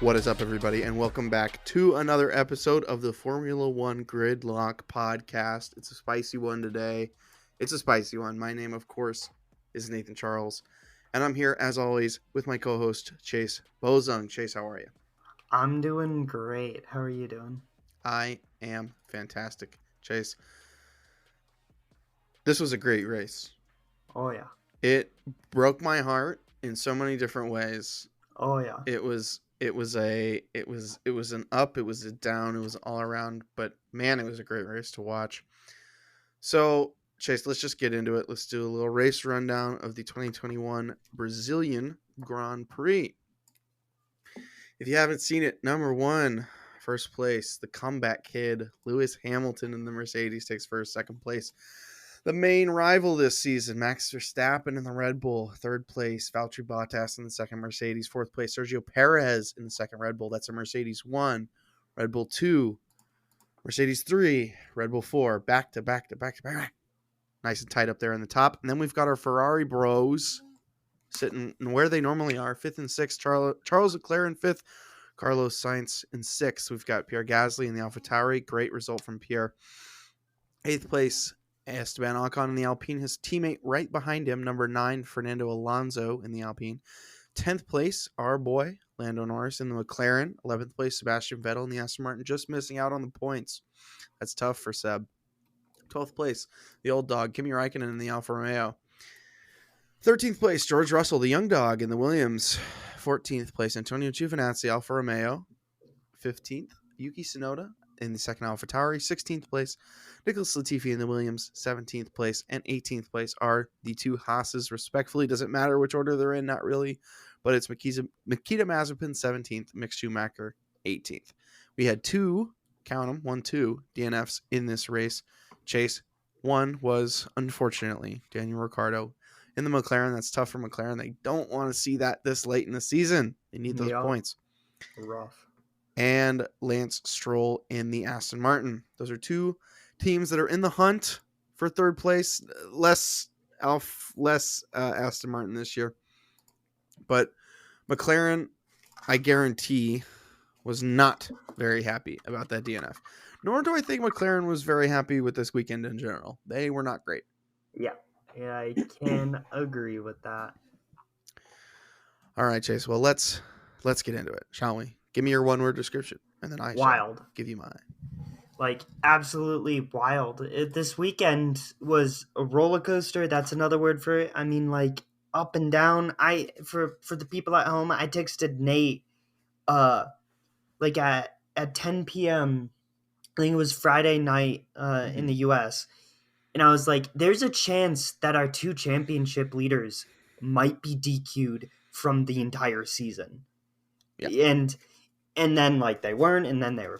What is up, everybody, and welcome back to another episode of the Formula One Gridlock podcast. It's a spicy one today. It's a spicy one. My name, of course, is Nathan Charles, and I'm here, as always, with my co-host, Chase Bozung. Chase, how are you? I'm doing great. How are you doing? I am fantastic. Chase, this was a great race. Oh, yeah. It broke my heart in so many different ways. Oh, yeah. It was an up, it was a down, it was all around, but man, it was a great race to watch. So, Chase, let's just get into it. Let's do a little race rundown of the 2021 Brazilian Grand Prix. If you haven't seen it, number one, first place, the comeback kid, Lewis Hamilton in the Mercedes takes first. Second place, the main rival this season, Max Verstappen in the Red Bull. Third place, Valtteri Bottas in the second Mercedes. Fourth place, Sergio Perez in the second Red Bull. That's a Mercedes 1, Red Bull 2, Mercedes 3, Red Bull 4. Back to back. Nice and tight up there in the top. And then we've got our Ferrari bros sitting where they normally are. Fifth and sixth, Charles Leclaire in fifth. Carlos Sainz in sixth. We've got Pierre Gasly in the AlphaTauri. Great result from Pierre. Eighth place, Esteban Ocon in the Alpine, his teammate right behind him, number 9, Fernando Alonso in the Alpine. 10th place, our boy, Lando Norris in the McLaren. 11th place, Sebastian Vettel in the Aston Martin, just missing out on the points. That's tough for Seb. 12th place, the old dog, Kimi Räikkönen in the Alfa Romeo. 13th place, George Russell, the young dog in the Williams. 14th place, Antonio Giovinazzi, Alfa Romeo. 15th, Yuki Tsunoda in the second AlphaTauri. 16th place, Nicholas Latifi in the Williams. 17th place and 18th place are the two Haas's, respectfully. Doesn't matter which order they're in, not really, but it's Nikita Mazepin 17th, Mick Schumacher 18th. We had two DNFs in this race. Chase, one was, unfortunately, Daniel Ricciardo in the McLaren. That's tough for McLaren. They don't want to see that this late in the season. They need those points. Rough. And Lance Stroll in the Aston Martin. Those are two teams that are in the hunt for third place. Less Aston Martin this year. But McLaren, I guarantee, was not very happy about that DNF. Nor do I think McLaren was very happy with this weekend in general. They were not great. Yeah, I can agree with that. All right, Chase. Well, let's get into it, shall we? Give me your one-word description, and then I shall give you mine. Like, absolutely wild. This weekend was a roller coaster. That's another word for it. I mean, like, up and down. For the people at home, I texted Nate, like at 10 p.m. I think it was Friday night in the U.S., and I was like, there's a chance that our two championship leaders might be DQ'd from the entire season. Yeah. And then, like, they weren't, and then they were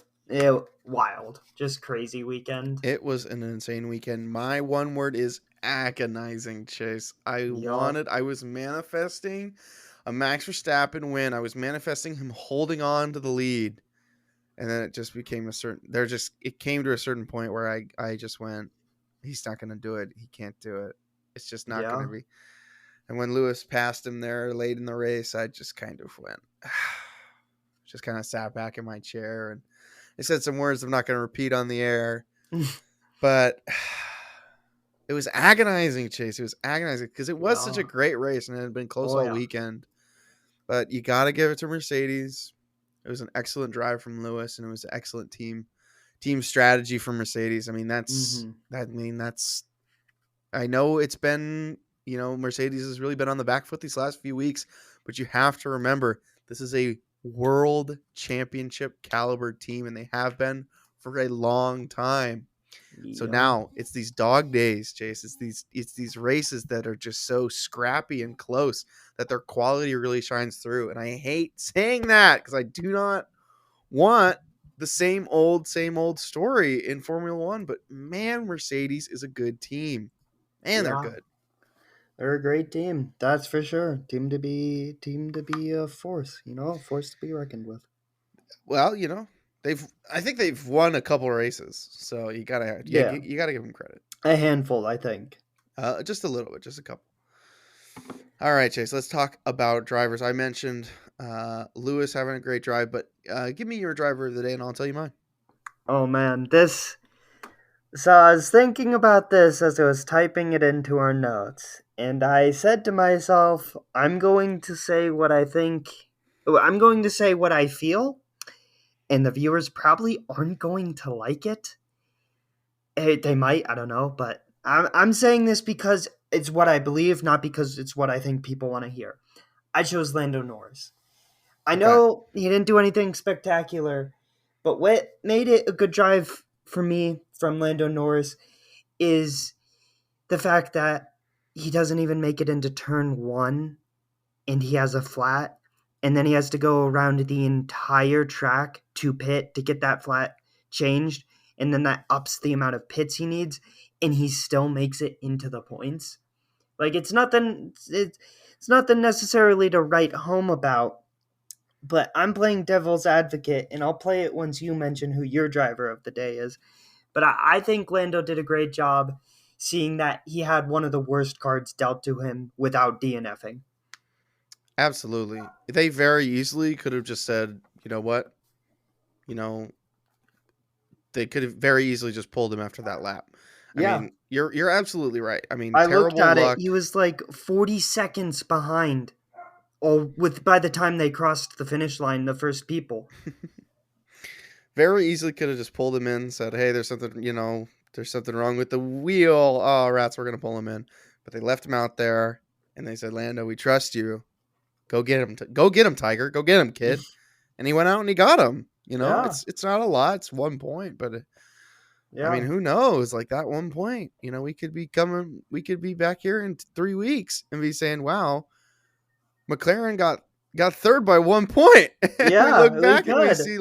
wild. Just crazy weekend. It was an insane weekend. My one word is agonizing, Chase. I was manifesting a Max Verstappen win. I was manifesting him holding on to the lead. And then it just became it came to a certain point where I just went, he's not going to do it. He can't do it. It's just not going to be. And when Lewis passed him there late in the race, I just kind of went, just kind of sat back in my chair. And I said some words I'm not going to repeat on the air. But it was agonizing, Chase. It was agonizing because it was such a great race and it had been close all weekend. But you got to give it to Mercedes. It was an excellent drive from Lewis, and it was an excellent team strategy from Mercedes. I mean, I know it's been, Mercedes has really been on the back foot these last few weeks, but you have to remember this is a world championship caliber team, and they have been for a long time. Yeah. So now it's these dog days, Chase. It's these races that are just so scrappy and close that their quality really shines through. And I hate saying that because I do not want the same old story in Formula One. But man, Mercedes is a good team. Man, they're good. They're a great team, that's for sure. Team to be a force, a force to be reckoned with. Well, I think they've won a couple races, so you gotta give them credit. A handful, I think. Just a little bit, just a couple. All right, Chase. Let's talk about drivers. I mentioned Lewis having a great drive, but give me your driver of the day and I'll tell you mine. Oh man, this. So I was thinking about this as I was typing it into our notes, and I said to myself, I'm going to say what I think. I'm going to say what I feel, and the viewers probably aren't going to like it. They might, I don't know, but I'm saying this because it's what I believe, not because it's what I think people want to hear. I chose Lando Norris. I Okay. know he didn't do anything spectacular, but what made it a good drive for me from Lando Norris is the fact that he doesn't even make it into turn one and he has a flat, and then he has to go around the entire track to pit to get that flat changed, and then that ups the amount of pits he needs, and he still makes it into the points. Like it's nothing necessarily to write home about, but I'm playing devil's advocate, and I'll play it once you mention who your driver of the day is. But I think Lando did a great job, seeing that he had one of the worst cards dealt to him without DNFing. Absolutely. They very easily could have just said, you know what? You know, they could have very easily just pulled him after that lap. I Yeah, mean, you're absolutely right. I mean, I looked terrible at it. luck. He was like 40 seconds behind, or with by the time they crossed the finish line, the first people. Very easily could have just pulled him in, said, "Hey, there's something, there's something wrong with the wheel. Oh, rats, we're gonna pull him in." But they left him out there, and they said, "Lando, we trust you. Go get him. Go get him, Tiger. Go get him, kid." And he went out and he got him. Yeah, It's not a lot. It's 1 point, but I mean, yeah, who knows? Like that 1 point, we could be coming. We could be back here in 3 weeks and be saying, "Wow, McLaren got third by 1 point." And we yeah. look We back and we could. see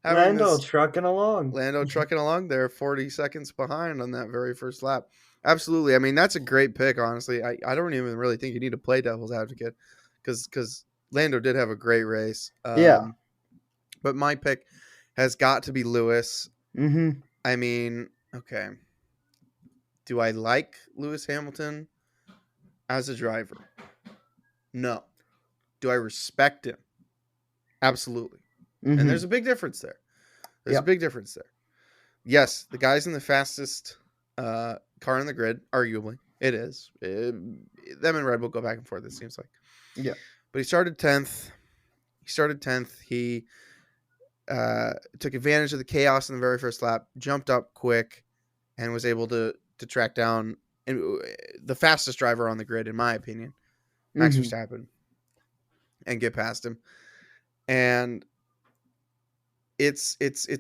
having Lando this trucking along. Lando trucking along there 40 seconds behind on that very first lap. Absolutely. I mean, that's a great pick, honestly. I don't even really think you need to play devil's advocate because Lando did have a great race. Yeah. But my pick has got to be Lewis. Mm-hmm. I mean, okay. Do I like Lewis Hamilton as a driver? No. Do I respect him? Absolutely. And Mm-hmm. there's a big difference there. There's a Yep. big difference there. Yes, the guy's in the fastest car in the grid, arguably. It is. Them and Red Bull go back and forth, it seems like. Yeah. But he started 10th. He took advantage of the chaos in the very first lap, jumped up quick, and was able to track down the fastest driver on the grid, in my opinion, Max Mm-hmm. Verstappen, and get past him. And it's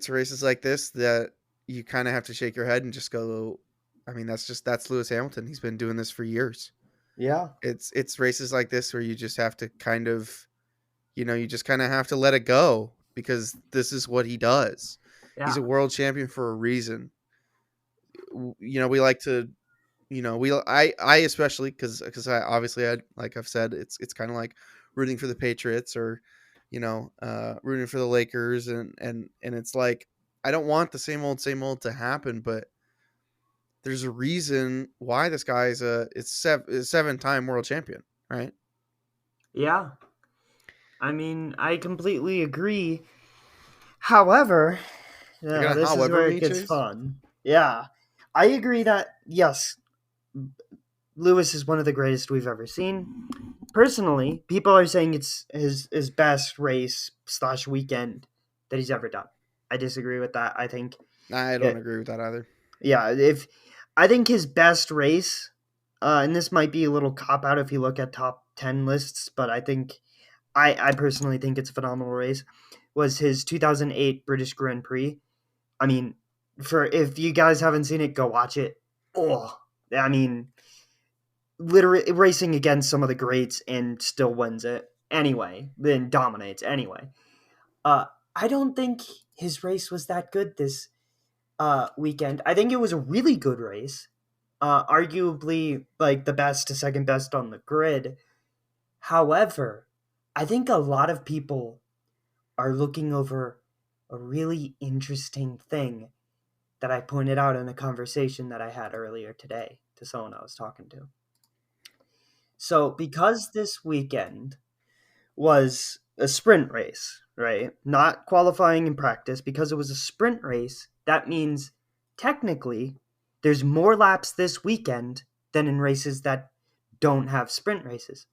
races like this that you kind of have to shake your head and just go, I mean, that's Lewis Hamilton. He's been doing this for years. Yeah. It's races like this where you just have to kind of, you just kind of have to let it go because this is what he does. He's Yeah. a world champion for a reason. We like to, I especially because I obviously like I've said, it's kind of like rooting for the Patriots or rooting for the Lakers, and it's like I don't want the same old to happen, but there's a reason why this guy is a 7-time world champion, right? Yeah. I mean, I completely agree. However, You're yeah, gonna this is however where it me, gets Chase? fun. Yeah. I agree that, yes, Lewis is one of the greatest we've ever seen. Personally, people are saying it's his best race slash weekend that he's ever done. I disagree with that. I think I don't it, agree with that either. yeah, if I think his best race, and this might be a little cop out if you look at top 10 lists, but I personally think it's a phenomenal race, was his 2008 British Grand Prix. I mean, for if you guys haven't seen it, go watch it. Oh, I mean, literally racing against some of the greats and still wins it anyway, then dominates anyway. Uh, I don't think his race was that good this weekend. I think it was a really good race, arguably like the best to second best on the grid. However, I think a lot of people are looking over a really interesting thing that I pointed out in a conversation that I had earlier today to someone I was talking to. So, because this weekend was a sprint race, right? Not qualifying in practice. Because it was a sprint race, that means technically there's more laps this weekend than in races that don't have sprint races.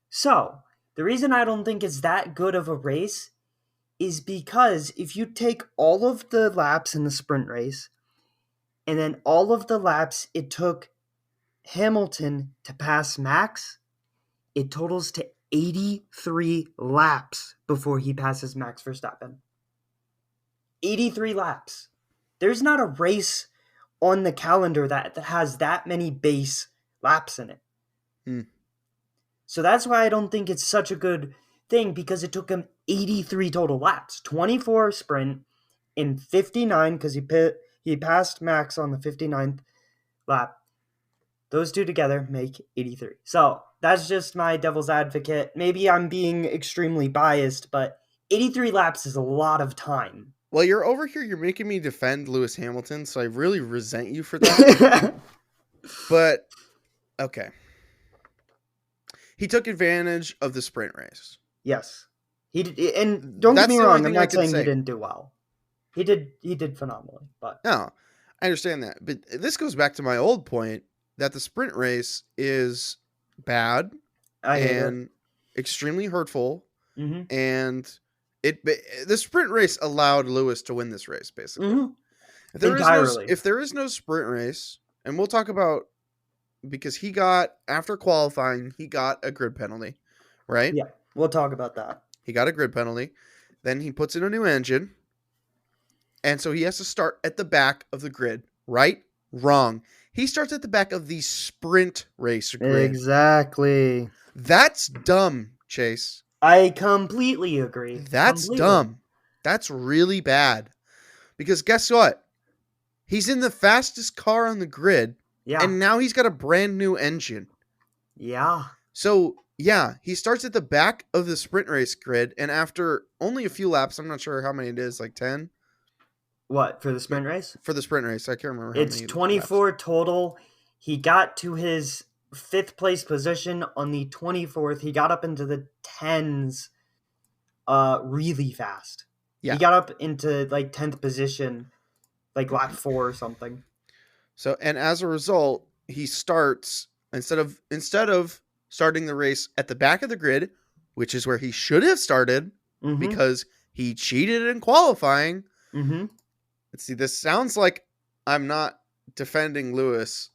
So, the reason I don't think it's that good of a race is because if you take all of the laps in the sprint race and then all of the laps it took Hamilton to pass Max, it totals to 83 laps before he passes Max Verstappen. 83 laps. There's not a race on the calendar that has that many base laps in it. So that's why I don't think it's such a good thing, because it took him 83 total laps. 24 sprint in 59 because he passed Max on the 59th lap. Those two together make 83. So that's just my devil's advocate. Maybe I'm being extremely biased, but 83 laps is a lot of time. Well, you're over here, you're making me defend Lewis Hamilton, so I really resent you for that. But, okay. He took advantage of the sprint race. Yes. He did, and don't get me wrong, I'm not saying he didn't do well. He did phenomenally, but no, I understand that. But this goes back to my old point that the sprint race is bad and extremely hurtful, and the sprint race allowed Lewis to win this race, basically. If there is no sprint race, and we'll talk about, because he got, after qualifying, he got a grid penalty, right? Yeah, we'll talk about that. He got a grid penalty. Then he puts in a new engine. And so he has to start at the back of the grid, right? Wrong. He starts at the back of the sprint race grid. Exactly. That's dumb, Chase. I completely agree. That's dumb. That's really bad. Because guess what? He's in the fastest car on the grid. Yeah. And now he's got a brand new engine. Yeah. So, yeah, he starts at the back of the sprint race grid. And after only a few laps, I'm not sure how many it is, like 10? What, for the sprint race? For the sprint race. I can't remember how many. It's 24 laps total. He got to his 5th place position on the 24th. He got up into the 10s really fast. Yeah. He got up into like 10th position, like lap 4 or something. So, and as a result, he starts, instead of starting the race at the back of the grid, which is where he should have started, because he cheated in qualifying. Let's see, this sounds like I'm not defending Lewis.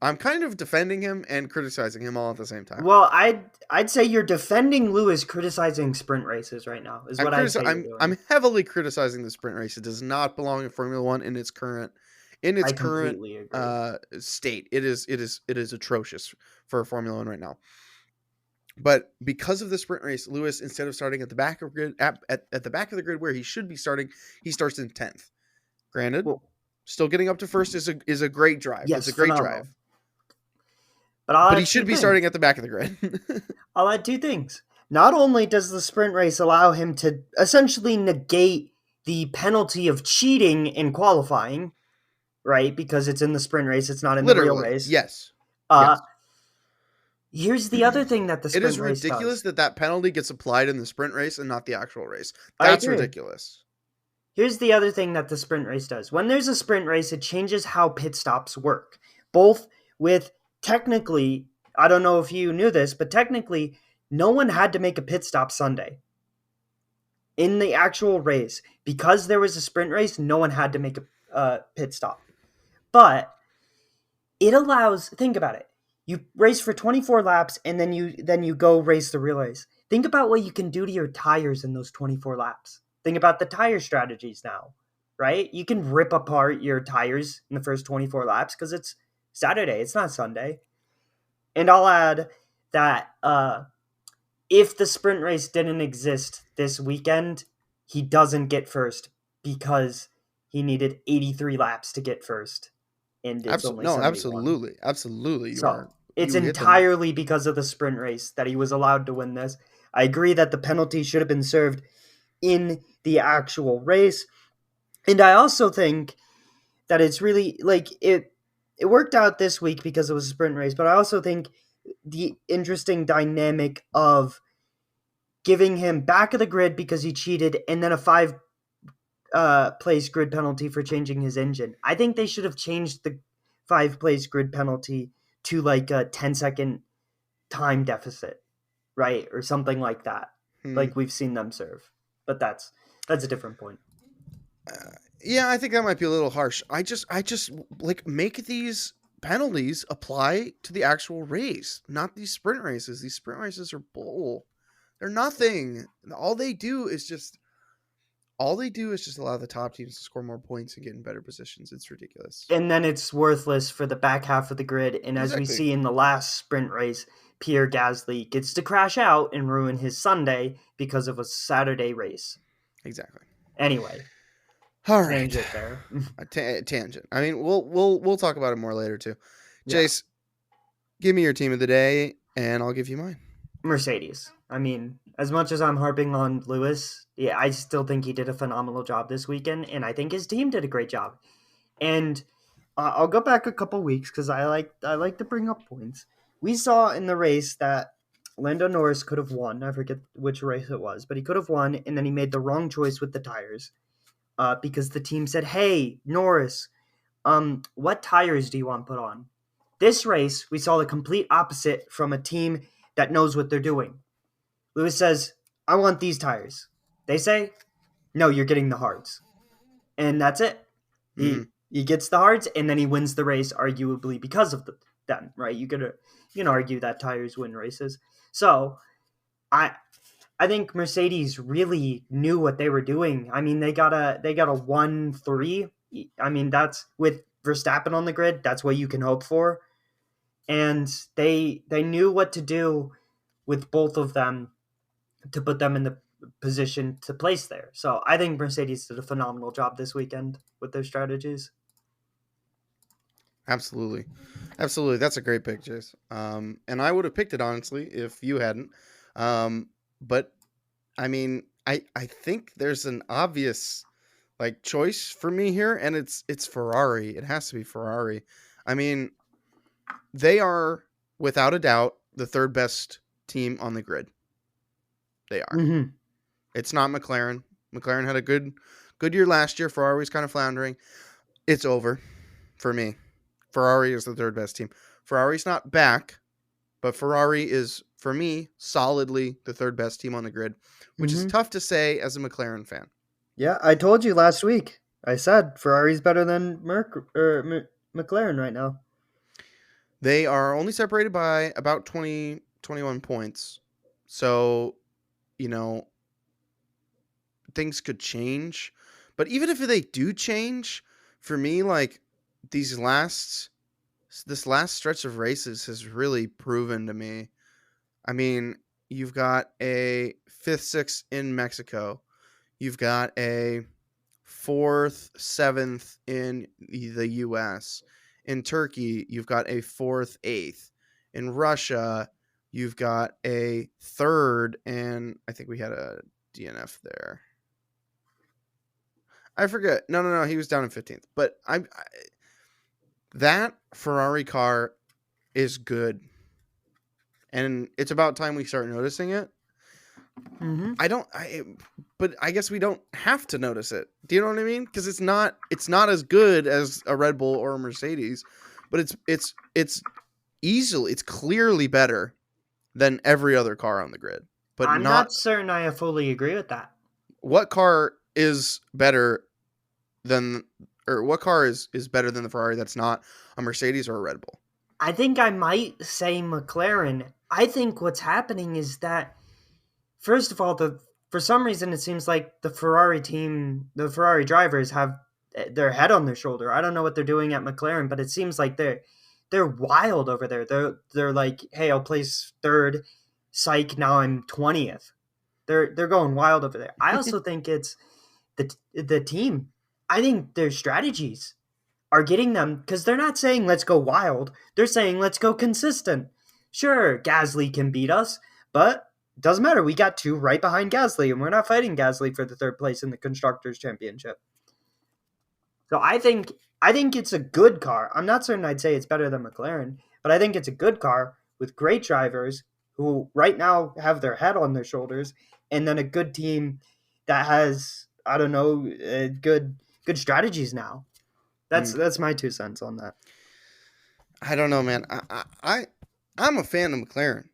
I'm kind of defending him and criticizing him all at the same time. Well, I'd say you're defending Lewis, criticizing sprint races right now, is what I'd say you're doing. I'm heavily criticizing the sprint race. It does not belong in Formula One in its current state. It is atrocious for Formula One right now. But because of the sprint race, Lewis, instead of starting at the back of grid, at the back of the grid where he should be starting, he starts in 10th. Granted, still getting up to first is a great drive. Yes, it's a great drive. But he should be starting at the back of the grid. I'll add 2 things. Not only does the sprint race allow him to essentially negate the penalty of cheating in qualifying, right? Because it's in the sprint race, it's not in the real race. Yes. Here's the other thing that the sprint race does. It is ridiculous that penalty gets applied in the sprint race and not the actual race. That's ridiculous. Here's the other thing that the sprint race does. When there's a sprint race, it changes how pit stops work. Both with, technically, I don't know if you knew this, but technically, no one had to make a pit stop Sunday. In the actual race, because there was a sprint race, no one had to make a pit stop. But it allows, think about it. You race for 24 laps and then you go race the real race. Think about what you can do to your tires in those 24 laps. Think about the tire strategies now, right? You can rip apart your tires in the first 24 laps because it's Saturday. It's not Sunday. And I'll add that if the sprint race didn't exist this weekend, he doesn't get first because he needed 83 laps to get first. And it's only 71. Absolutely. It's entirely because of the sprint race that he was allowed to win this. I agree that the penalty should have been served in the actual race. And I also think that it's really, like, it worked out this week because it was a sprint race, but I also think the interesting dynamic of giving him back of the grid because he cheated, and then a 5 place grid penalty for changing his engine. I think they should have changed the 5 place grid penalty to like a 10-second time deficit, right? Or something like that. Hmm. Like we've seen them serve. But that's a different point. Yeah, I think that might be a little harsh. I just like make these penalties apply to the actual race, not these sprint races. These sprint races are bull. They're nothing. All they do is just allow the top teams to score more points and get in better positions. It's ridiculous. And then it's worthless for the back half of the grid. And as we Exactly. see in the last sprint race, Pierre Gasly gets to crash out and ruin his Sunday because of a Saturday race. Exactly. Anyway, All right. tangent there. A tangent. I mean, we'll talk about it more later too. Yeah. Jace, give me your team of the day, and I'll give you mine. Mercedes. I mean, as much as I'm harping on Lewis, yeah, I still think he did a phenomenal job this weekend, and I think his team did a great job. And I'll go back a couple weeks because I like to bring up points. We saw in the race that Lando Norris could have won. I forget which race it was, but he could have won, and then he made the wrong choice with the tires because the team said, "Hey, Norris, what tires do you want put on?" This race, we saw the complete opposite from a team that knows what they're doing. Lewis says, "I want these tires." They say, "No, you're getting the hards," and that's it. Mm-hmm. He gets the hards, and then he wins the race, arguably because of them. Right? You can argue that tires win races. So I I think Mercedes really knew what they were doing. I mean, they got a 1-3. I mean, that's with Verstappen on the grid. That's what you can hope for. And they knew what to do with both of them to put them in the position to place there. So I think Mercedes did a phenomenal job this weekend with their strategies. Absolutely. Absolutely. That's a great pick, Jace. And I would have picked it honestly if you hadn't. But I mean, I think there's an obvious like choice for me here, and it's Ferrari. It has to be Ferrari. I mean, they are without a doubt the third best team on the grid. They are. Mm-hmm. It's not McLaren. McLaren had a good year last year. Ferrari's kind of floundering. It's over for me. Ferrari is the third best team. Ferrari's not back, but Ferrari is, for me, solidly the third best team on the grid, which is Mm-hmm. tough to say as a McLaren fan. Yeah, I told you last week. I said Ferrari's better than McLaren right now. They are only separated by about 21 points. So, you know, things could change. But even if they do change, for me, like this last stretch of races has really proven to me. I mean, you've got a fifth, sixth in Mexico. You've got a fourth, seventh in the U.S. In Turkey, you've got a fourth, eighth. In Russia, you've got a third, and I think we had a DNF there. I forget. No. He was down in 15th. But that Ferrari car is good. And it's about time we start noticing it. Mm-hmm. But I guess we don't have to notice it. Do you know what I mean? Because it's not as good as a Red Bull or a Mercedes, but it's clearly better than every other car on the grid. But I'm not not certain I fully agree with that. what car is better than or what car is better than the Ferrari that's not a Mercedes or a Red Bull? I think I might say McLaren. I think what's happening is that, first of all, for some reason it seems like the Ferrari drivers have their head on their shoulder. I don't know what they're doing at McLaren, but it seems like they're wild over there. They're like, "Hey, I'll place third. Psych, now I'm 20th." They're going wild over there. I also think it's the team. I think their strategies are getting them because they're not saying let's go wild. They're saying let's go consistent. Sure, Gasly can beat us, but it doesn't matter. We got two right behind Gasly, and we're not fighting Gasly for the third place in the constructors championship. So I think it's a good car. I'm not certain I'd say it's better than McLaren, but I think it's a good car with great drivers who right now have their head on their shoulders, and then a good team that has, I don't know, good strategies now. Hmm. That's my 2 cents on that. I don't know, man. I'm a fan of McLaren.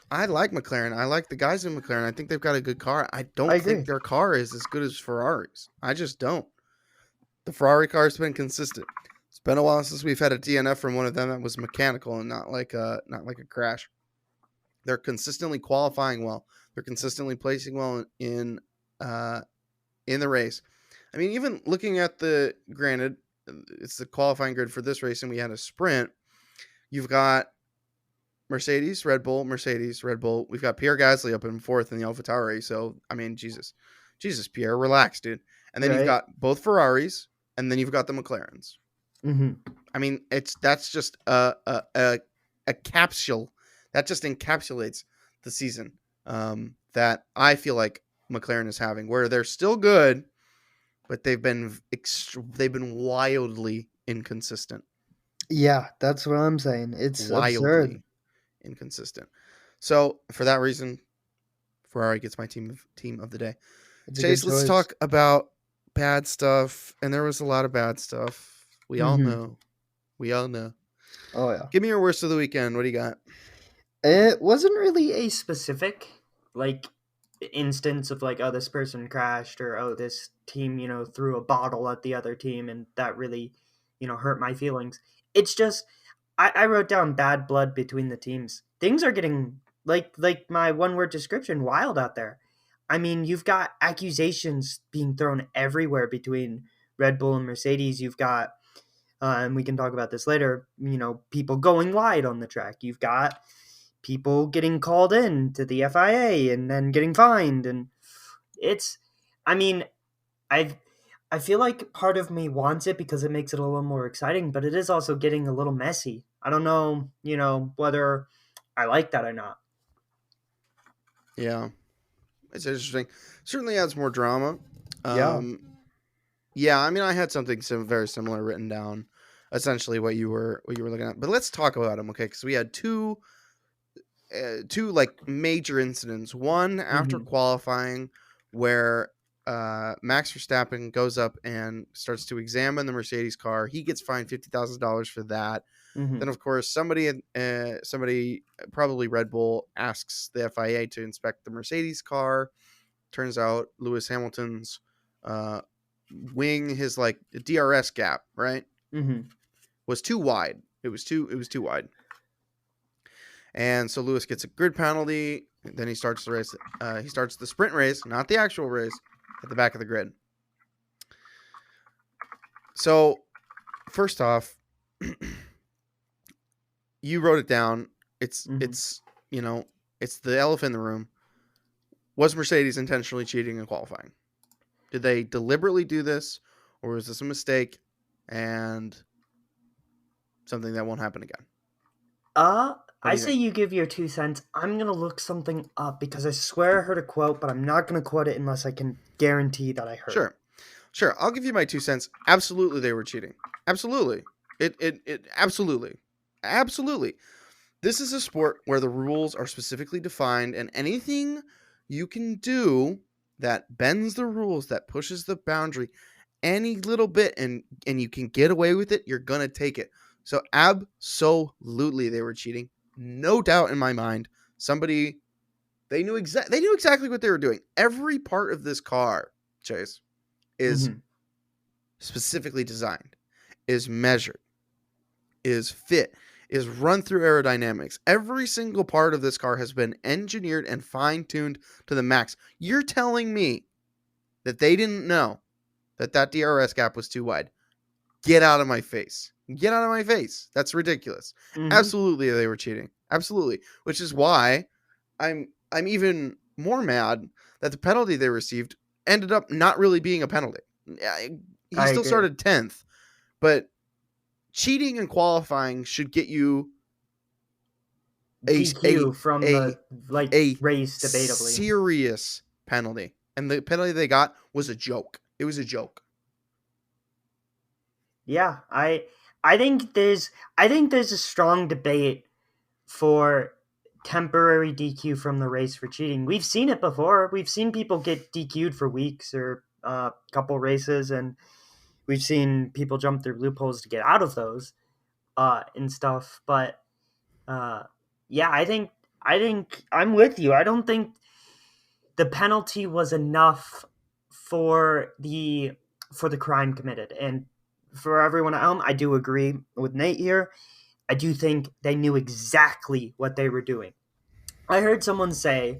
I like McLaren. I like the guys in McLaren. I think they've got a good car. I I don't think agree. their car is as good as Ferrari's. I just don't. The Ferrari car's been consistent. It's been a while since we've had a DNF from one of them that was mechanical and not like a crash. They're consistently qualifying well. They're consistently placing well uh, in the race. I mean, even looking at granted, it's the qualifying grid for this race, and we had a sprint. You've got Mercedes, Red Bull, Mercedes, Red Bull. We've got Pierre Gasly up in fourth in the AlphaTauri. So I mean, Jesus, Pierre, relax, dude. And then you've Right. got both Ferraris, and then you've got the McLarens. Mm-hmm. I mean, that's just a capsule that just encapsulates the season that I feel like McLaren is having, where they're still good, but they've been wildly inconsistent, Yeah, that's what I'm saying. It's absurd. wildly inconsistent. So for that reason, Ferrari gets my team of the day. It's a good Chase, let's choice. talk about bad stuff, and there was a lot of bad stuff. We all Mm-hmm. know. We all know. Oh yeah. Give me your worst of the weekend. What do you got? It wasn't really a specific like instance of like, oh, this person crashed, or oh, this team, threw a bottle at the other team and that really, hurt my feelings. It's just I wrote down bad blood between the teams. Things are getting like my one word description, wild out there. I mean, you've got accusations being thrown everywhere between Red Bull and Mercedes. You've got and we can talk about this later, people going wide on the track. You've got people getting called in to the FIA and then getting fined. And it's, I mean, I I feel like part of me wants it because it makes it a little more exciting, but it is also getting a little messy. I don't know, whether I like that or not. Yeah, it's interesting. Certainly adds more drama. Yeah. Um, yeah, I mean, I had something very similar written down. Essentially, what you were looking at. But let's talk about them, okay? Because we had two like major incidents. One after Mhm. qualifying, where Max Verstappen goes up and starts to examine the Mercedes car. He gets fined $50,000 for that. Then, Mhm. of course, somebody, probably Red Bull, asks the FIA to inspect the Mercedes car. Turns out Lewis Hamilton's uh, wing, his like DRS gap, right, Mhm. was too wide. It was too wide, and so Lewis gets a grid penalty. Then he starts the race. He starts the sprint race, not the actual race, at the back of the grid. So first off, you wrote it down. It's Mhm. it's you know it's the elephant in the room. Was Mercedes intentionally cheating in qualifying? Did they deliberately do this, or was this a mistake and something that won't happen again? What I do you say think? you give your 2 cents. I'm gonna look something up because I swear I heard a quote, but I'm not gonna quote it unless I can guarantee that I heard it. Sure, sure. I'll give you my 2 cents. Absolutely, they were cheating. Absolutely. It absolutely. This is a sport where the rules are specifically defined, and anything you can do that bends the rules, that pushes the boundary any little bit, and you can get away with it, you're gonna take it. So absolutely, they were cheating. No doubt in my mind. Somebody they knew exactly what they were doing. Every part of this car, Chase, is Mhm. specifically designed, is measured, is fit, is run through aerodynamics. Every single part of this car has been engineered and fine tuned to the max. You're telling me that they didn't know that DRS gap was too wide? Get out of my face. Get out of my face. That's ridiculous. Mhm. Absolutely, they were cheating. Absolutely. Which is why I'm even more mad that the penalty they received ended up not really being a penalty. He I still agree. started 10th, but cheating and qualifying should get you a a DQ from a the like a race, debatably. serious penalty. And the penalty they got was a joke. It was a joke. Yeah, I think there's a strong debate for temporary DQ from the race for cheating. We've seen it before. We've seen people get DQ'd for weeks or a couple races, and we've seen people jump through loopholes to get out of those and stuff. But yeah, I think I'm with you. I don't think the penalty was enough for the crime committed. And for everyone at home, I do agree with Nate here. I do think they knew exactly what they were doing. I heard someone say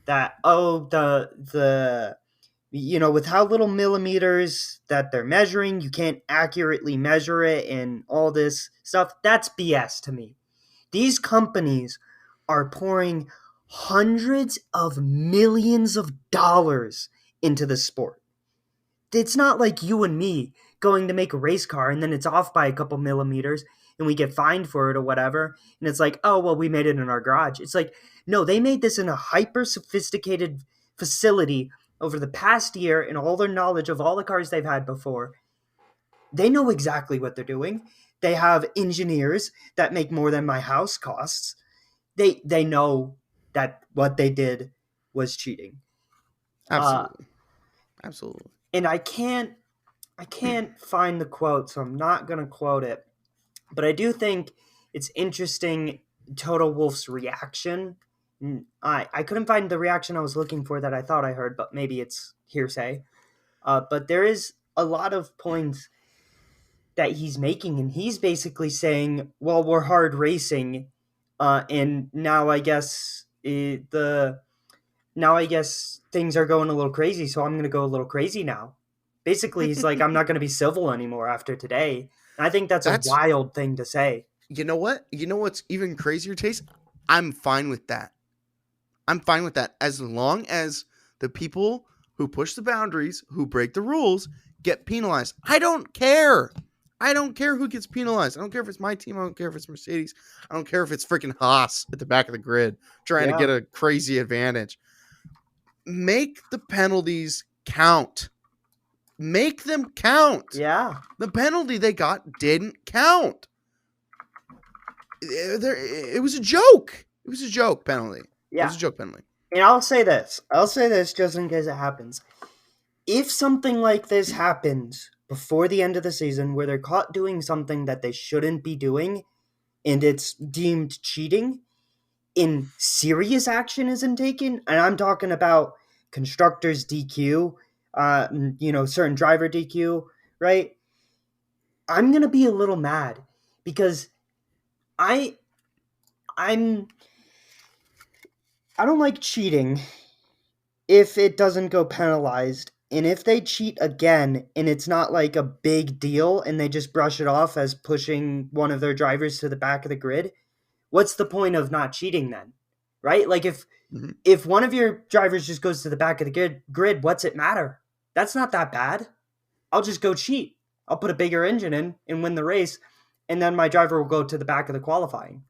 that, oh, the with how little millimeters that they're measuring, you can't accurately measure it and all this stuff. That's BS to me. These companies are pouring hundreds of millions of dollars into the sport. It's not like you and me going to make a race car and then it's off by a couple millimeters and we get fined for it or whatever. And it's like, oh, well, we made it in our garage. It's like, no, they made this in a hyper sophisticated facility over the past year, and all their knowledge of all the cars they've had before. They know exactly what they're doing. They have engineers that make more than my house costs. They know that what they did was cheating. Absolutely. Absolutely. And I can't find the quote, so I'm not going to quote it. But I do think it's interesting, Toto Wolff's reaction. I couldn't find the reaction I was looking for that I thought I heard, but maybe it's hearsay. But there is a lot of points that he's making, and he's basically saying, well, we're hard racing, and now I guess things are going a little crazy, so I'm going to go a little crazy now. Basically, he's like, I'm not going to be civil anymore after today. And I think that's a wild thing to say. You know what? You know what's even crazier, Chase? I'm fine with that. I'm fine with that as long as the people who push the boundaries, who break the rules, get penalized. I don't care. I don't care who gets penalized. I don't care if it's my team. I don't care if it's Mercedes. I don't care if it's freaking Haas at the back of the grid trying to get a crazy advantage. Make the penalties count. Make them count. Yeah. The penalty they got didn't count. It was a joke. It was a joke penalty. Yeah. It was a joke penalty. And I'll say this just in case it happens. If something like this happens before the end of the season where they're caught doing something that they shouldn't be doing and it's deemed cheating and serious action isn't taken, and I'm talking about constructors DQ, certain driver DQ, right? I'm going to be a little mad because I don't like cheating if it doesn't go penalized. And if they cheat again and it's not like a big deal and they just brush it off as pushing one of their drivers to the back of the grid, what's the point of not cheating then? Right? Like if one of your drivers just goes to the back of the grid, what's it matter? That's not that bad. I'll just go cheat. I'll put a bigger engine in and win the race, and then my driver will go to the back of the qualifying.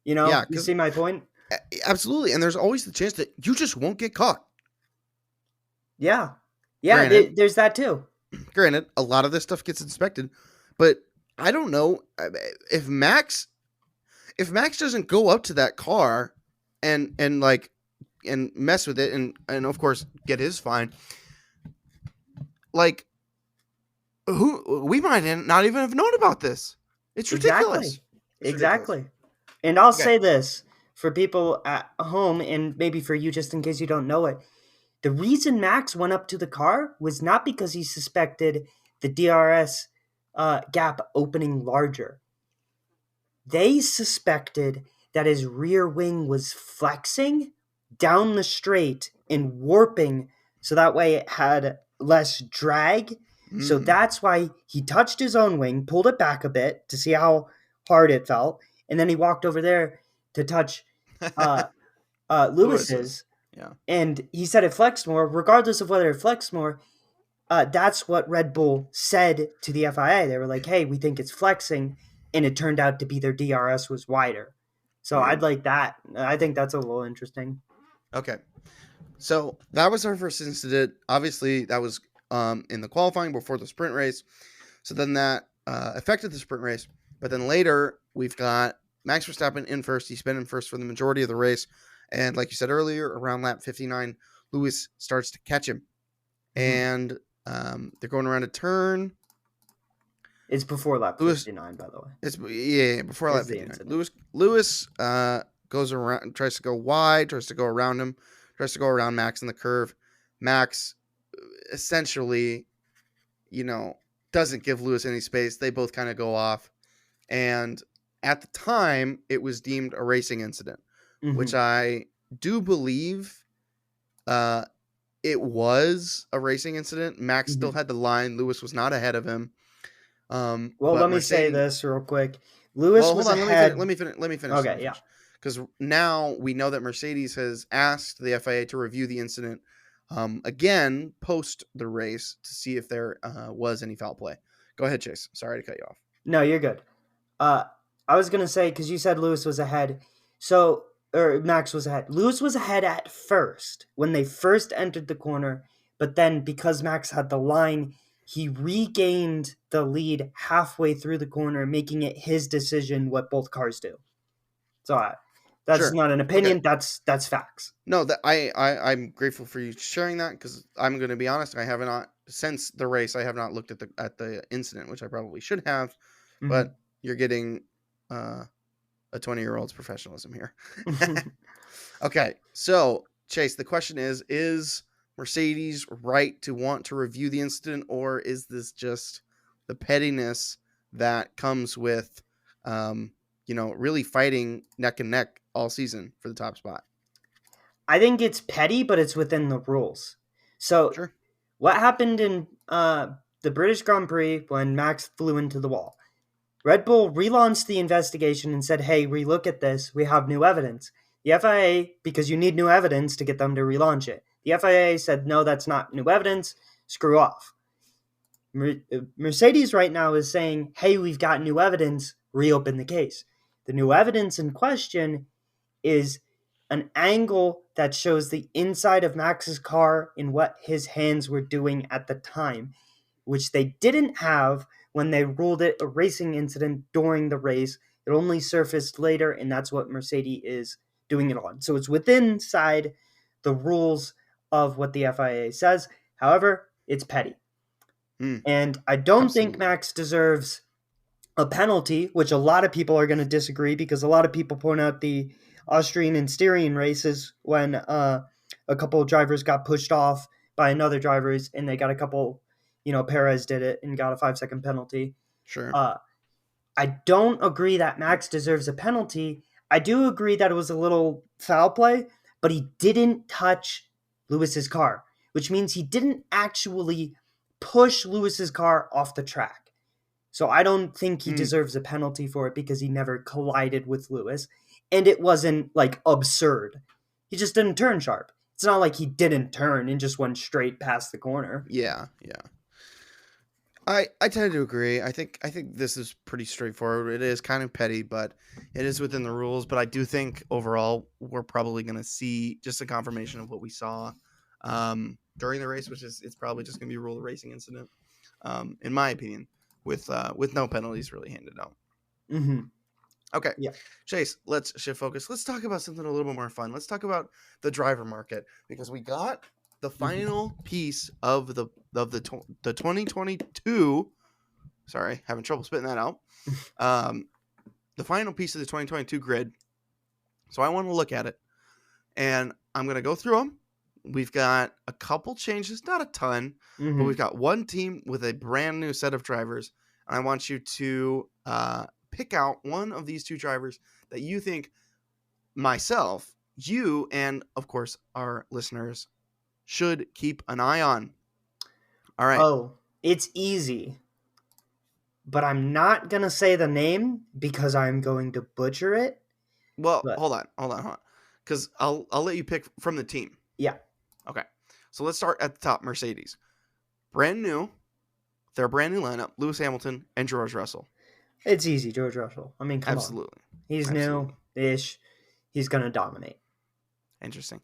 You see my point? Absolutely. And there's always the chance that you just won't get caught. Yeah. Yeah, there's that too. Granted, a lot of this stuff gets inspected, but I don't know if Max doesn't go up to that car and mess with it and of course get his fine. Like, we might not even have known about this. It's ridiculous. Exactly. Ridiculous. And I'll say this for people at home, and maybe for you just in case you don't know it. The reason Max went up to the car was not because he suspected the DRS gap opening larger. They suspected that his rear wing was flexing down the straight and warping so that way it had less drag. So that's why he touched his own wing, pulled it back a bit to see how hard it felt, and then he walked over there to touch Lewis's. Yeah. And he said it flexed more. Regardless of whether it flexed more, that's what Red Bull said to the FIA. They were like, hey, we think it's flexing. And it turned out to be their DRS was wider. So I'd like that. I think that's a little interesting. Okay. So that was our first incident. Obviously, that was in the qualifying before the sprint race. So then that affected the sprint race. But then later, we've got Max Verstappen in first. He's been in first for the majority of the race. And like you said earlier, around lap 59, Lewis starts to catch him. Mhm. And they're going around a turn. It's before lap Lewis, 59, by the way. it's before lap Is the 59. incident. Lewis goes around, tries to go wide, tries to go around him, tries to go around Max in the curve. Max essentially, doesn't give Lewis any space. They both kind of go off. And at the time, it was deemed a racing incident, which Mhm. I do believe it was a racing incident. Max still Mhm. had the line. Lewis was not ahead of him. Well, But let me say Mercedes. this real quick. Lewis Well, hold was on. Let me finish. ahead. Let Okay, me yeah. finish. Because now we know that Mercedes has asked the FIA to review the incident again post the race to see if there was any foul play. Go ahead, Chase. Sorry to cut you off. No, you're good. Uh, I was gonna say because you said Lewis was ahead, so or Max was ahead. Lewis was ahead at first when they first entered the corner, but then because Max had the line, he regained the lead halfway through the corner, making it his decision what both cars do. So that's Sure. not an Okay. opinion. That's facts. No, that I'm grateful for you sharing that because I'm going to be honest. I have not since the race. I have not looked at the incident, which I probably should have. But you're getting a 20-year-old's professionalism here. Okay, so Chase, the question is Mercedes right to want to review the incident, or is this just the pettiness that comes with, really fighting neck and neck all season for the top spot? I think it's petty, but it's within the rules. So Sure. what happened in the British Grand Prix when Max flew into the wall? Red Bull relaunched the investigation and said, hey, relook at this. We have new evidence. The FIA, because you need new evidence to get them to relaunch it, the FIA said, no, that's not new evidence. Screw off. Mercedes right now is saying, hey, we've got new evidence. Reopen the case. The new evidence in question is an angle that shows the inside of Max's car and what his hands were doing at the time, which they didn't have when they ruled it a racing incident during the race. It only surfaced later, and that's what Mercedes is doing it on. So it's within inside the rules of what the FIA says. However, it's petty. Mm, And I don't think absolutely. Max deserves a penalty, which a lot of people are going to disagree because a lot of people point out the Austrian and Styrian races when a couple of drivers got pushed off by another drivers and they got a couple, Perez did it and got a 5-second penalty. Sure. Uh, I don't agree that Max deserves a penalty. I do agree that it was a little foul play, but he didn't touch Lewis's car, which means he didn't actually push Lewis's car off the track. So I don't think he Mm, deserves a penalty for it because he never collided with Lewis. And it wasn't like absurd. He just didn't turn sharp. It's not like he didn't turn and just went straight past the corner. yeah, yeah. I tend to agree. I think this is pretty straightforward. It is kind of petty, but it is within the rules. But I do think overall we're probably going to see just a confirmation of what we saw during the race, which is it's probably just going to be a rule of racing incident, in my opinion, with no penalties really handed out. Mm-hmm. Okay, Yeah. Chase, let's shift focus. Let's talk about something a little bit more fun. Let's talk about the driver market because we got the Mm-hmm. final piece of the 2022. Sorry, having trouble spitting that out. Um, the final piece of the 2022 grid. So I want to look at it, and I'm going to go through them. We've got a couple changes, not a ton, but Mm-hmm. we've got one team with a brand new set of drivers, and I want you to pick out one of these two drivers that you think myself, you, and of course our listeners should keep an eye on. All right. Oh, it's easy. But I'm not going to say the name because I'm going to butcher it. Well, But hold on, because I'll let you pick from the team. yeah. Okay. So let's start at the top. Mercedes, brand new. Their brand new lineup: Lewis Hamilton and George Russell. It's easy, George Russell. I mean, come on. Absolutely, He's absolutely new-ish. He's going to dominate. interesting.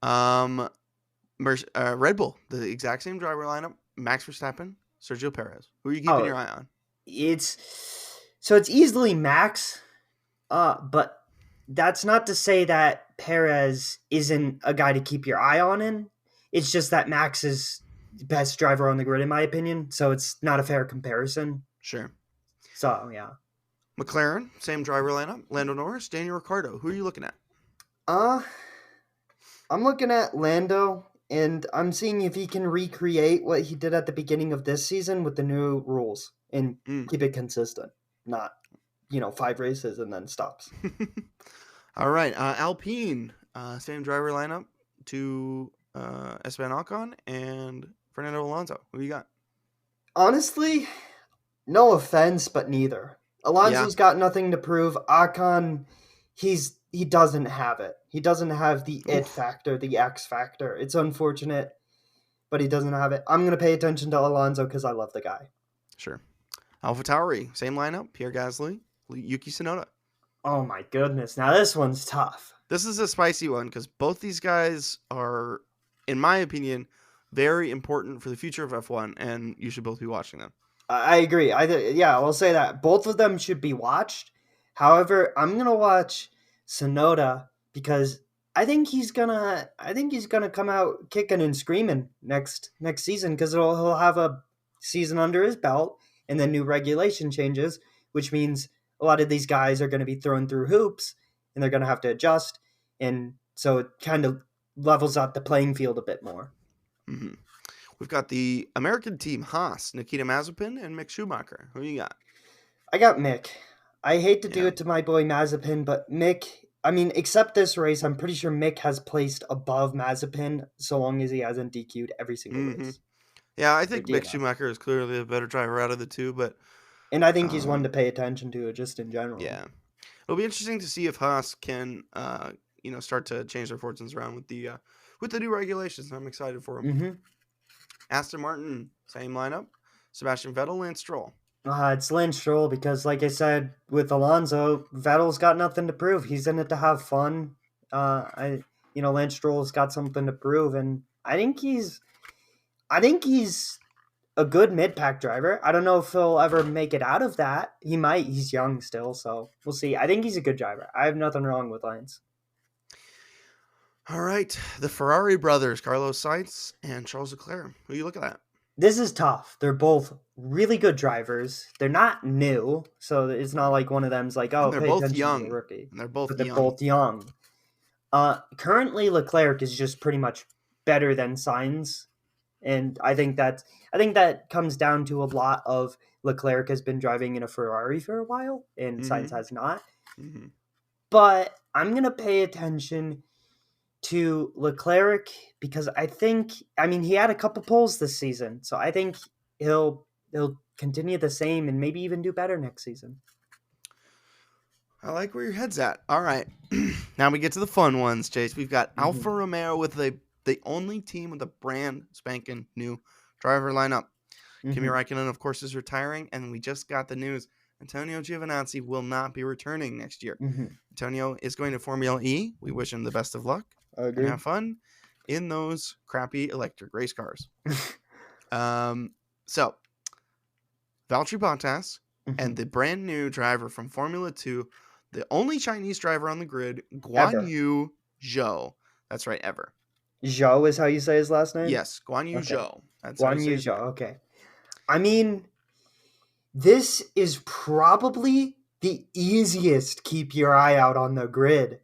Red Bull, the exact same driver lineup: Max Verstappen, Sergio Perez. Who are you keeping Oh, your eye on? it's so it's easily Max But that's not to say that Perez isn't a guy to keep your eye on in. It's just that Max is the best driver on the grid, in my opinion. So it's not a fair comparison. Sure. So, yeah. McLaren, same driver lineup. Lando Norris, Daniel Ricciardo. Who are you looking at? Uh, I'm looking at Lando, and I'm seeing if he can recreate what he did at the beginning of this season with the new rules and Mm. keep it consistent. Not, 5 races and then stops. All right. Alpine, same driver lineup to Esteban Ocon and Fernando Alonso. Who you got? Honestly, no offense, but neither. Yeah. Alonso's got nothing to prove. Ocon, he doesn't have it. He doesn't have the it Oof. factor, the X factor. It's unfortunate, but he doesn't have it. I'm gonna pay attention to Alonso because I love the guy. Sure. AlphaTauri, same lineup. Pierre Gasly, Yuki Tsunoda. Oh my goodness! Now this one's tough. This is a spicy one because both these guys are, in my opinion, very important for the future of F1, and you should both be watching them. I agree. Yeah, I'll say that both of them should be watched. However, I'm gonna watch Sonoda because I think he's gonna come out kicking and screaming next season because he'll have a season under his belt and then new regulation changes, which means a lot of these guys are going to be thrown through hoops and they're going to have to adjust, and so it kind of levels out the playing field a bit more. Mm-hmm. We've got the American team, Haas, Nikita Mazepin, and Mick Schumacher. Who you got? I got Mick. I hate to do Yeah. it to my boy Mazepin, but Mick, I mean, except this race, I'm pretty sure Mick has placed above Mazepin so long as he hasn't DQ'd every single Mm-hmm. race. Yeah, I think Or Mick DNF. Schumacher is clearly a better driver out of the two, but And I think he's one to pay attention to just in general. yeah, it'll be interesting to see if Haas can, start to change their fortunes around with the new regulations. I'm excited for them. Mm-hmm. Aston Martin, same lineup. Sebastian Vettel, Lance Stroll. It's Lance Stroll because, like I said, with Alonso, Vettel's got nothing to prove. He's in it to have fun. Lance Stroll's got something to prove, and I think he's a good mid-pack driver. I don't know if he'll ever make it out of that. He might. He's young still, so we'll see. I think he's a good driver. I have nothing wrong with Lance. All right, the Ferrari brothers, Carlos Sainz and Charles Leclerc. Who are you looking at? This is tough. They're both really good drivers. They're not new, so it's not like one of them's like, oh, And they're pay both attention young. to the rookie. And they're both But they're young. both young. Currently, Leclerc is just pretty much better than Sainz, and I think that comes down to a lot of Leclerc has been driving in a Ferrari for a while, and Sainz has not. Mm-hmm. But I'm gonna pay attention to Leclerc because he had a couple poles this season, so I think he'll continue the same and maybe even do better next season. I like where your head's at. All right, now we get to the fun ones, Chase. We've got Alfa Romeo with the only team with a brand spanking new driver lineup. Kimi Räikkönen, of course, is retiring, and we just got the news. Antonio Giovinazzi will not be returning next year. Antonio is going to Formula E. We wish him the best of luck. I agree. And have fun in those crappy electric race cars. So, Valtteri Bottas and the brand new driver from Formula 2, the only Chinese driver on the grid, Guan Yu Zhou. That's right, ever. Zhou is how you say his last name? Yes, Guan Yu Zhou. That's Guan Yu Zhou, okay. I mean, this is probably the easiest keep your eye out on the grid.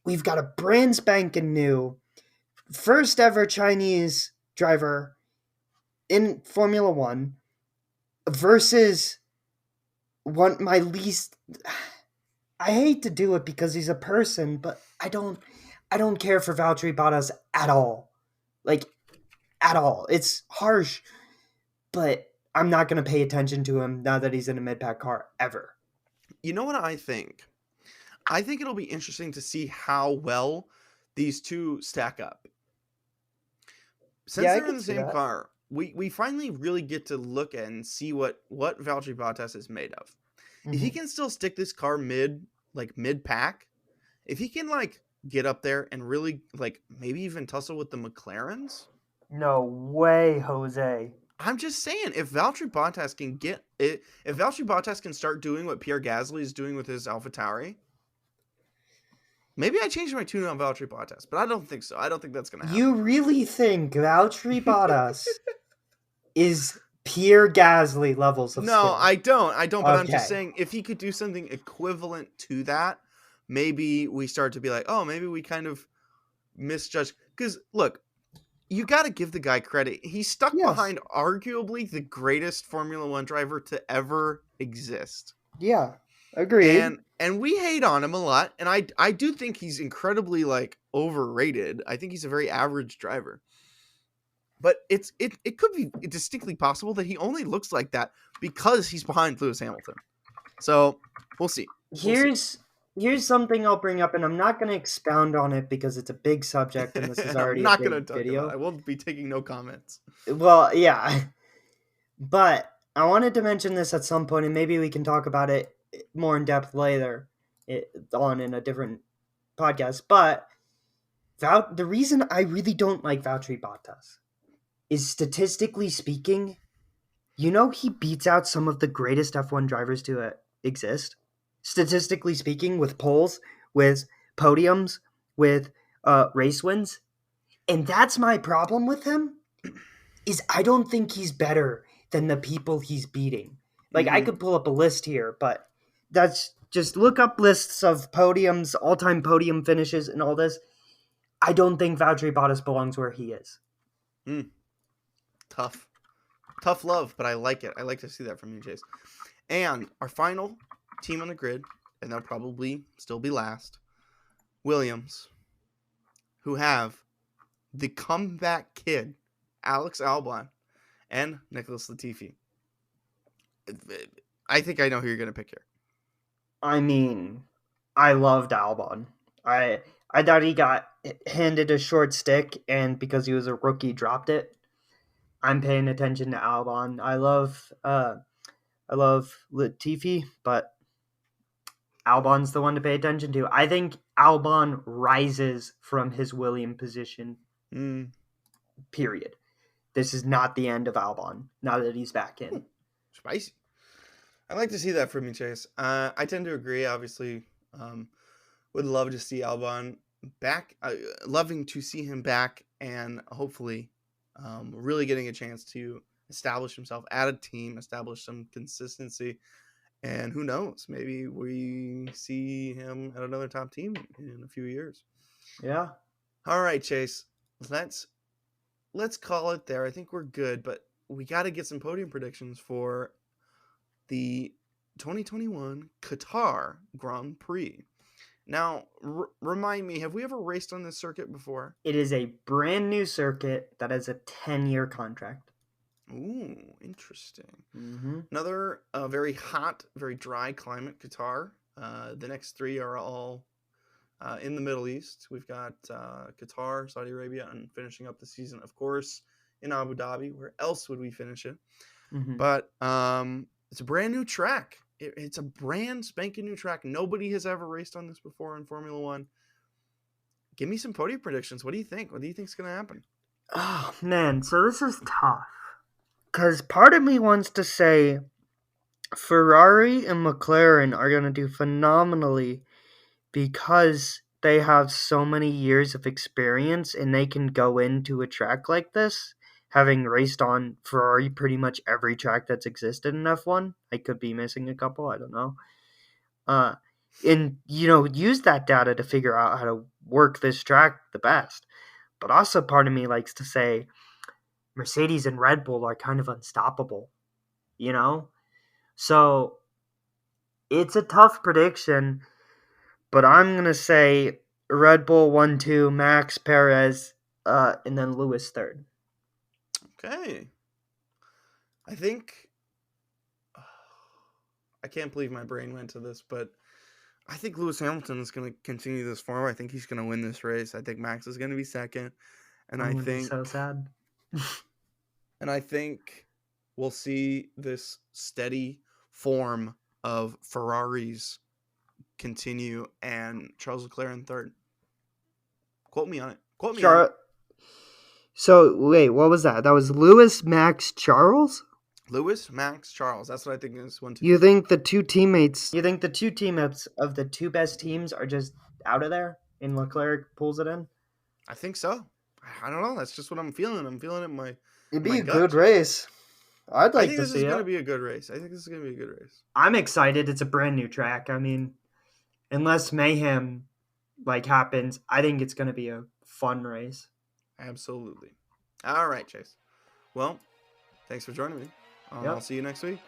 We've got a brand spanking new, first ever Chinese driver in Formula 1 versus I hate to do it because he's a person, but I don't care for Valtteri Bottas at all. Like, at all. It's harsh, but I'm not going to pay attention to him now that he's in a mid-pack car ever. You know what I think? I think it'll be interesting to see how well these two stack up. Since they're in the same car, we finally really get to look at and see what Valtteri Bottas is made of. If he can still stick this car mid-pack, if he can get up there and really maybe even tussle with the McLarens. No way, Jose. I'm just saying, if Valtteri Bottas can if Valtteri Bottas can start doing what Pierre Gasly is doing with his AlphaTauri, Maybe I changed my tune on Valtteri Bottas, but I don't think so. I don't think that's going to You happen. really think Valtteri Bottas is Pierre Gasly levels of No, skill? I don't. But I'm just Okay. saying, if he could do something equivalent to that, maybe we start to be like, oh, maybe we kind of misjudged. Because look, you got to give the guy credit. He's stuck Yes. behind arguably the greatest Formula One driver to ever exist. Yeah. Agreed. And we hate on him a lot, and I do think he's incredibly like overrated. I think he's a very average driver. But it could be distinctly possible that he only looks like that because he's behind Lewis Hamilton. So we'll see. We'll see. Here's something I'll bring up, and I'm not going to expound on it because it's a big subject, and this is I'm already a not gonna big talk about it. video. I will be taking no comments. Well, yeah, but I wanted to mention this at some point, and maybe we can talk about it more in depth later, on in a different podcast. But the reason I really don't like Valtteri Bottas is, statistically speaking, he beats out some of the greatest F1 drivers to exist. Statistically speaking, with poles, with podiums, with race wins. And that's my problem with him, is I don't think he's better than the people he's beating. Like, I Mm-hmm. could pull up a list here, but that's just look up lists of podiums, all-time podium finishes, and all this. I don't think Valtteri Bottas belongs where he is. Tough. Tough love, but I like it. I like to see that from you, Chase. And our final team on the grid, and they'll probably still be last, Williams, who have the comeback kid, Alex Albon, and Nicholas Latifi. I think I know who you're going to pick here. I mean, I loved Albon. I thought he got handed a short stick, and because he was a rookie, dropped it. I'm paying attention to Albon. I love Latifi, but Albon's the one to pay attention to. I think Albon rises from his William position. Period. This is not the end of Albon now that he's back in. Spicy. I like to see that from you, Chase. I tend to agree. Obviously, would love to see Albon back. Loving to see him back, and hopefully, really getting a chance to establish himself at a team, establish some consistency, and who knows, maybe we see him at another top team in a few years. Yeah. All right, Chase. Let's call it there. I think we're good, but we got to get some podium predictions for the 2021 Qatar Grand Prix. Now, remind me, have we ever raced on this circuit before? It is a brand new circuit that has a 10-year contract. Ooh, interesting. Mm-hmm. Another very hot, very dry climate, Qatar. The next three are all in the Middle East. We've got Qatar, Saudi Arabia, and finishing up the season, of course, in Abu Dhabi. Where else would we finish it? Mm-hmm. But it's a brand new track. It's a brand spanking new track. Nobody has ever raced on this before in Formula One. Give me some podium predictions. What do you think? What do you think is going to happen? Oh, man. So this is tough. Because part of me wants to say Ferrari and McLaren are going to do phenomenally because they have so many years of experience and they can go into a track like this, having raced on Ferrari pretty much every track that's existed in F1. I could be missing a couple, I don't know. And, use that data to figure out how to work this track the best. But also part of me likes to say Mercedes and Red Bull are kind of unstoppable, So it's a tough prediction, but I'm going to say Red Bull 1-2, Max, Perez, and then Lewis 3rd. Okay. I think... I can't believe my brain went to this, but I think Lewis Hamilton is going to continue this form. I think he's going to win this race. I think Max is going to be second. And I'm going to be so sad. And I think we'll see this steady form of Ferraris continue and Charles Leclaire in third. Quote me on it. Quote me on it. So, wait, what was that? That was Lewis, Max, Charles? Lewis, Max, Charles. That's what I think is 1, 2. You think the two teammates of the two best teams are just out of there? and Leclerc pulls it in? I think so. I don't know. That's just what I'm feeling. I'm feeling it in my It'd in my be a good gut. race. I'd I like think to this is see going it. to be a good race. I think this is going to be a good race. I'm excited. It's a brand new track. I mean, unless mayhem like happens, I think it's going to be a fun race. Absolutely. All right, Chase. Well, thanks for joining me. I'll Yep. see you next week.